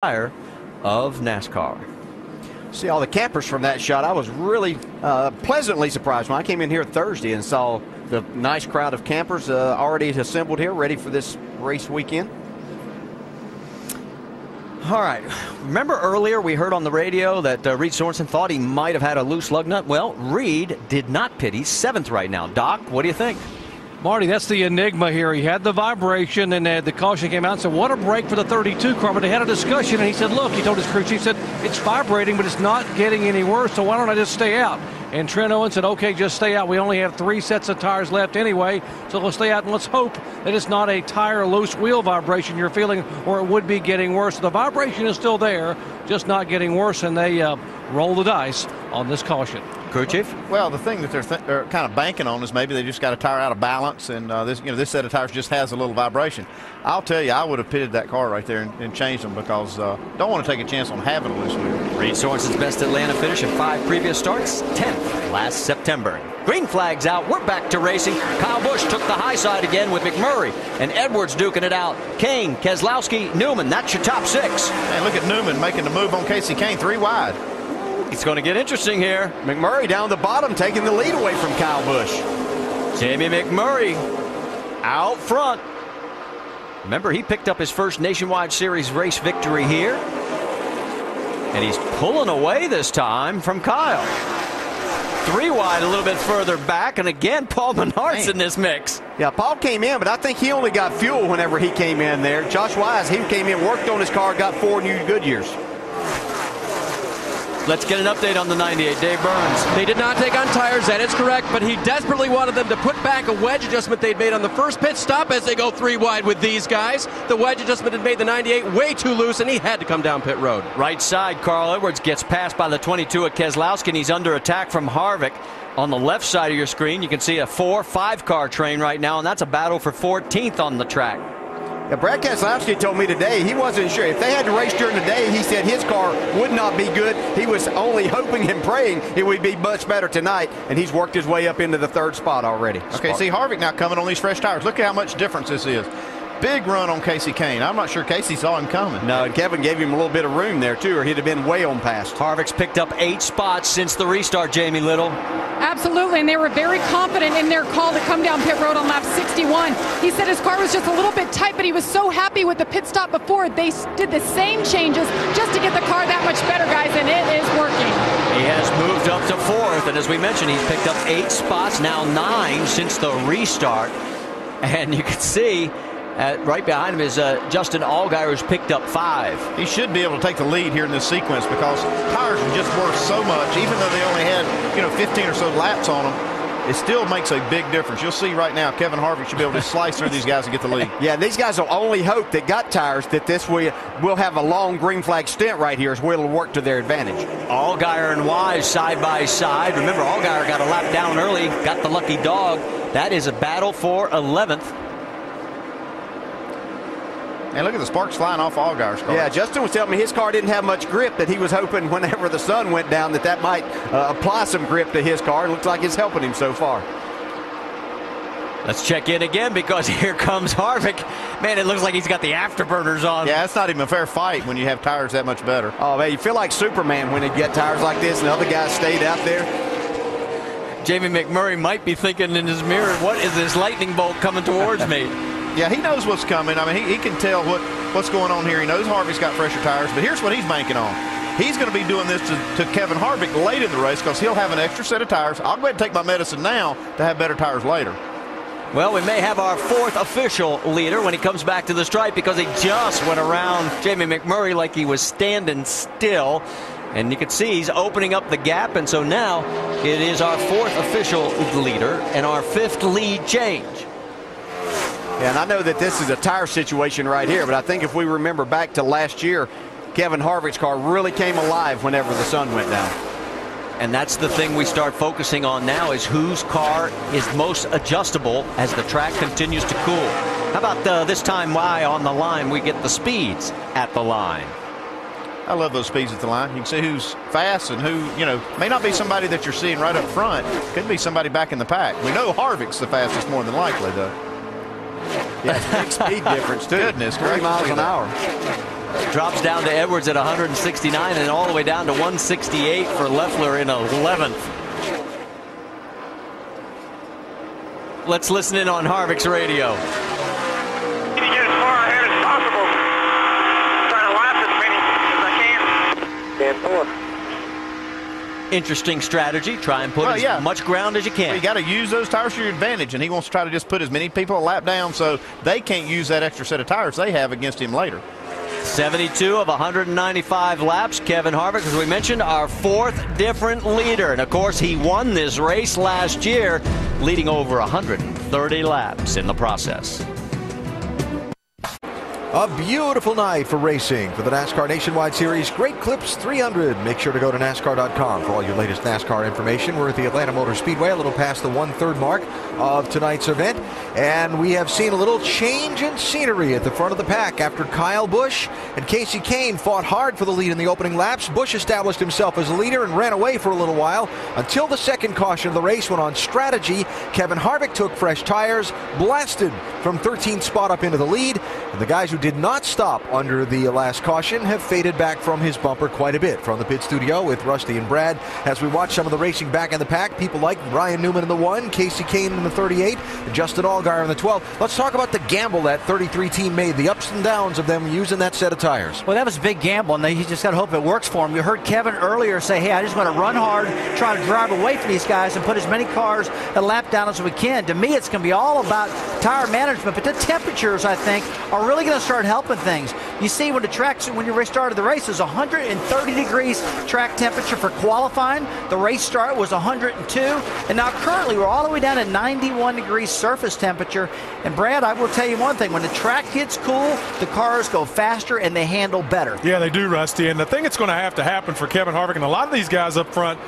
of NASCAR. See all the campers from that shot. I was really pleasantly surprised when I came in here Thursday and saw the nice crowd of campers already assembled here, ready for this race weekend. All right. Remember earlier we heard on the radio that Reed Sorensen thought he might have had a loose lug nut? Well, Reed did not pit. He's 7th right now. Doc, what do you think? Marty, that's the enigma here. He had the vibration, and the caution came out and said, what a break for the 32 car. But they had a discussion, and he said, look, he told his crew chief, he said, it's vibrating, but it's not getting any worse, so why don't I just stay out? And Trent Owen said, okay, just stay out. We only have 3 sets of tires left anyway, so let's stay out, and let's hope that it's not a tire loose wheel vibration you're feeling, or it would be getting worse. The vibration is still there, just not getting worse, and they roll the dice on this caution. Crew chief? Well, the thing that they're kind of banking on is maybe they just got a tire out of balance, and this set of tires just has a little vibration. I'll tell you, I would have pitted that car right there and changed them because don't want to take a chance on having a loose wheel. Reed Sorensen's best Atlanta finish in 5 previous starts, 10th last September. Green flag's out. We're back to racing. Kyle Busch took the high side again with McMurray and Edwards duking it out. Kane, Keselowski, Newman. That's your top 6. Man, look at Newman making the move on Casey Kane, 3 wide. It's going to get interesting here. McMurray down the bottom, taking the lead away from Kyle Busch. Jamie McMurray out front. Remember, he picked up his first Nationwide Series race victory here. And he's pulling away this time from Kyle. 3 wide, a little bit further back. And again, Paul Menard's in this mix. Yeah, Paul came in, but I think he only got fuel whenever he came in there. Josh Wise, he came in, worked on his car, got 4 new Goodyears. Let's get an update on the 98. Dave Burns. They did not take on tires, that is correct, but he desperately wanted them to put back a wedge adjustment they'd made on the first pit stop as they go 3 wide with these guys. The wedge adjustment had made the 98 way too loose, and he had to come down pit road. Right side, Carl Edwards gets passed by the 22 at Keselowski, and he's under attack from Harvick. On the left side of your screen, you can see a 4-5 car train right now, and that's a battle for 14th on the track. Yeah, Brad Keselowski told me today he wasn't sure. If they had to race during the day, he said his car would not be good. He was only hoping and praying it would be much better tonight, and he's worked his way up into the 3rd spot already. Okay, see Harvick now coming on these fresh tires. Look at how much difference this is. Big run on Casey Kane. I'm not sure Casey saw him coming. No, and Kevin gave him a little bit of room there, too, or he'd have been way on past. Harvick's picked up 8 spots since the restart, Jamie Little. Absolutely, and they were very confident in their call to come down pit road on lap 61. He said his car was just a little bit tight, but he was so happy with the pit stop before. They did the same changes just to get the car that much better, guys, and it is working. He has moved up to 4th, and as we mentioned, he's picked up 8 spots, now 9 since the restart. And you can see right behind him is Justin Allgaier, who's picked up 5. He should be able to take the lead here in this sequence because tires are just worth so much. Even though they only had 15 or so laps on them, it still makes a big difference. You'll see right now Kevin Harvick should be able to slice through these guys and get the lead. Yeah, these guys will only hope that got tires that this will have a long green flag stint right here as well to work to their advantage. Allgaier and Wise side by side. Remember, Allgaier got a lap down early, got the lucky dog. That is a battle for 11th. And look at the sparks flying off Allgaier's car. Yeah, Justin was telling me his car didn't have much grip, that he was hoping whenever the sun went down that might apply some grip to his car. It looks like it's helping him so far. Let's check in again because here comes Harvick. Man, it looks like he's got the afterburners on. Yeah, it's not even a fair fight when you have tires that much better. Oh, man, you feel like Superman when you get tires like this and the other guys stayed out there. Jamie McMurray might be thinking in his mirror, what is this lightning bolt coming towards me? Yeah, he knows what's coming. I mean, he can tell what's going on here. He knows Harvick's got fresher tires, but here's what he's banking on. He's going to be doing this to Kevin Harvick late in the race because he'll have an extra set of tires. I'll go ahead and take my medicine now to have better tires later. Well, we may have our 4th official leader when he comes back to the stripe because he just went around Jamie McMurray like he was standing still. And you can see he's opening up the gap, and so now it is our 4th official leader and our 5th lead change. Yeah, and I know that this is a tire situation right here, but I think if we remember back to last year, Kevin Harvick's car really came alive whenever the sun went down. And that's the thing we start focusing on now is whose car is most adjustable as the track continues to cool. How about this time why on the line we get the speeds at the line? I love those speeds at the line. You can see who's fast and who, may not be somebody that you're seeing right up front. Could be somebody back in the pack. We know Harvick's the fastest more than likely, though. Yeah, big speed difference, too. Goodness, 3 miles an hour. Drops down to Edwards at 169 and all the way down to 168 for Leffler in 11th. Let's listen in on Harvick's radio. Need to get as far ahead as possible. Trying to lap as many as I can. 10-4. Interesting strategy. Try and put as much ground as you can. Well, you got to use those tires to your advantage, and he wants to try to just put as many people a lap down so they can't use that extra set of tires they have against him later. 72 of 195 laps. Kevin Harvick, as we mentioned, our 4th different leader. And, of course, he won this race last year, leading over 130 laps in the process. A beautiful night for racing for the NASCAR Nationwide Series Great Clips 300. Make sure to go to NASCAR.com for all your latest NASCAR information. We're at the Atlanta Motor Speedway, a little past the 1/3 mark of tonight's event. And we have seen a little change in scenery at the front of the pack after Kyle Busch and Casey Kane fought hard for the lead in the opening laps. Busch established himself as a leader and ran away for a little while until the second caution of the race went on strategy. Kevin Harvick took fresh tires, blasted from 13th spot up into the lead. And the guys who did not stop under the last caution have faded back from his bumper quite a bit. From the pit studio with Rusty and Brad, as we watch some of the racing back in the pack, people like Brian Newman in the 1, Casey Kane in the 38, Justin Allgaier in the 12. Let's talk about the gamble that 33 team made, the ups and downs of them using that set of tires. Well, that was a big gamble, and you just got to hope it works for him. You heard Kevin earlier say, hey, I just want to run hard, try to drive away from these guys and put as many cars a lap down as we can. To me, it's going to be all about tire management, but the temperatures, I think, are really going to start helping things. You see, when you started the race, it was 130 degrees track temperature for qualifying. The race start was 102, and now currently we're all the way down to 91 degrees surface temperature. And Brad, I will tell you one thing: when the track gets cool, the cars go faster and they handle better. Yeah, they do, Rusty. And the thing that's going to have to happen for Kevin Harvick and a lot of these guys up front,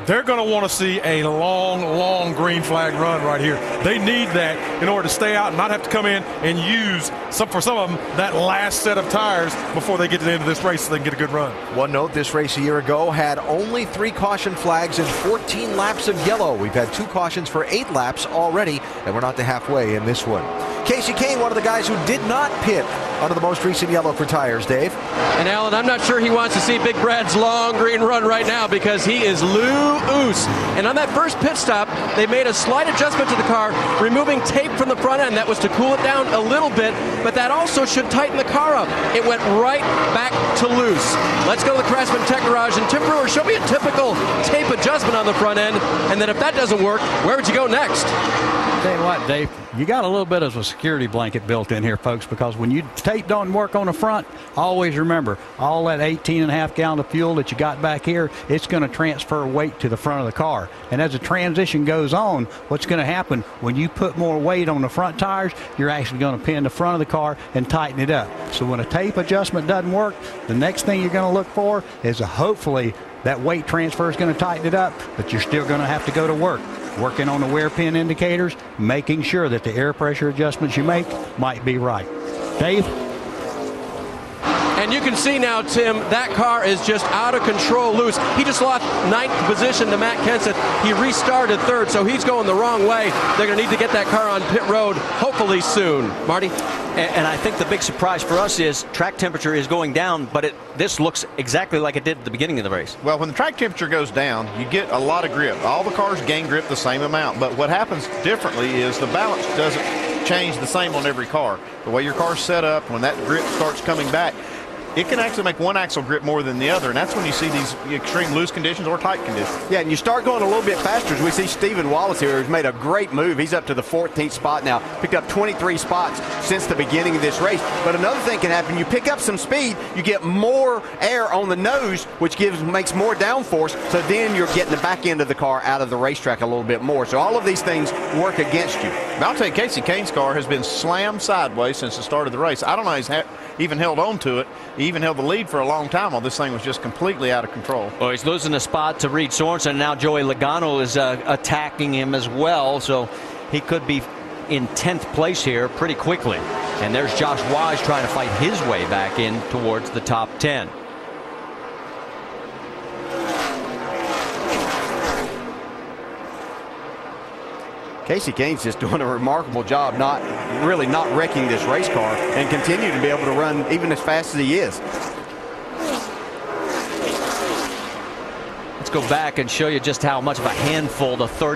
they're going to want to see a long green flag run right here. They need that in order to stay out and not have to come in and use, for some of them, that last set of tires before they get to the end of this race so they can get a good run. One note, this race a year ago had only 3 caution flags and 14 laps of yellow. We've had 2 cautions for 8 laps already, and we're not to halfway in this one. Casey Kane, one of the guys who did not pit under the most recent yellow for tires, Dave. And Alan, I'm not sure he wants to see Big Brad's long green run right now because he is loose. And on that first pit stop, they made a slight adjustment to the car, removing tape from the front end. That was to cool it down a little bit, but that also should tighten the car up. It went right back to loose. Let's go to the Craftsman Tech Garage. And Tim Brewer, show me a typical tape adjustment on the front end. And then if that doesn't work, where would you go next? Tell you what, Dave, you got a little bit of a security blanket built in here, folks, because when you tape don't work on the front, always remember, all that 18.5 gallon of fuel that you got back here, it's going to transfer weight to the front of the car. And as the transition goes on, what's going to happen when you put more weight on the front tires, you're actually going to pin the front of the car and tighten it up. So when a tape adjustment doesn't work, the next thing you're going to look for is hopefully that weight transfer is going to tighten it up, but you're still going to have to go to work. Working on the wear pin indicators, making sure that the air pressure adjustments you make might be right. Dave? And you can see now, Tim, that car is just out of control loose. He just lost 9th position to Matt Kenseth. He restarted 3rd, so he's going the wrong way. They're going to need to get that car on pit road hopefully soon. Marty? And I think the big surprise for us is track temperature is going down, but this looks exactly like it did at the beginning of the race. Well, when the track temperature goes down, you get a lot of grip. All the cars gain grip the same amount, but what happens differently is the balance doesn't change the same on every car. The way your car's set up, when that grip starts coming back, it can actually make one axle grip more than the other, and that's when you see these extreme loose conditions or tight conditions. Yeah, and you start going a little bit faster as we see Stephen Wallace here, who's made a great move. He's up to the 14th spot now, picked up 23 spots since the beginning of this race. But another thing can happen, you pick up some speed, you get more air on the nose, which makes more downforce, so then you're getting the back end of the car out of the racetrack a little bit more. So all of these things work against you. I'll tell you, Casey Kane's car has been slammed sideways since the start of the race. I don't know he's even held on to it. He even held the lead for a long time while this thing was just completely out of control. Well, he's losing a spot to Reed Sorensen. Now Joey Logano is attacking him as well, so he could be in 10th place here pretty quickly. And there's Josh Wise trying to fight his way back in towards the top 10. Casey Kane's just doing a remarkable job, not wrecking this race car and continue to be able to run even as fast as he is. Let's go back and show you just how much of a handful the 30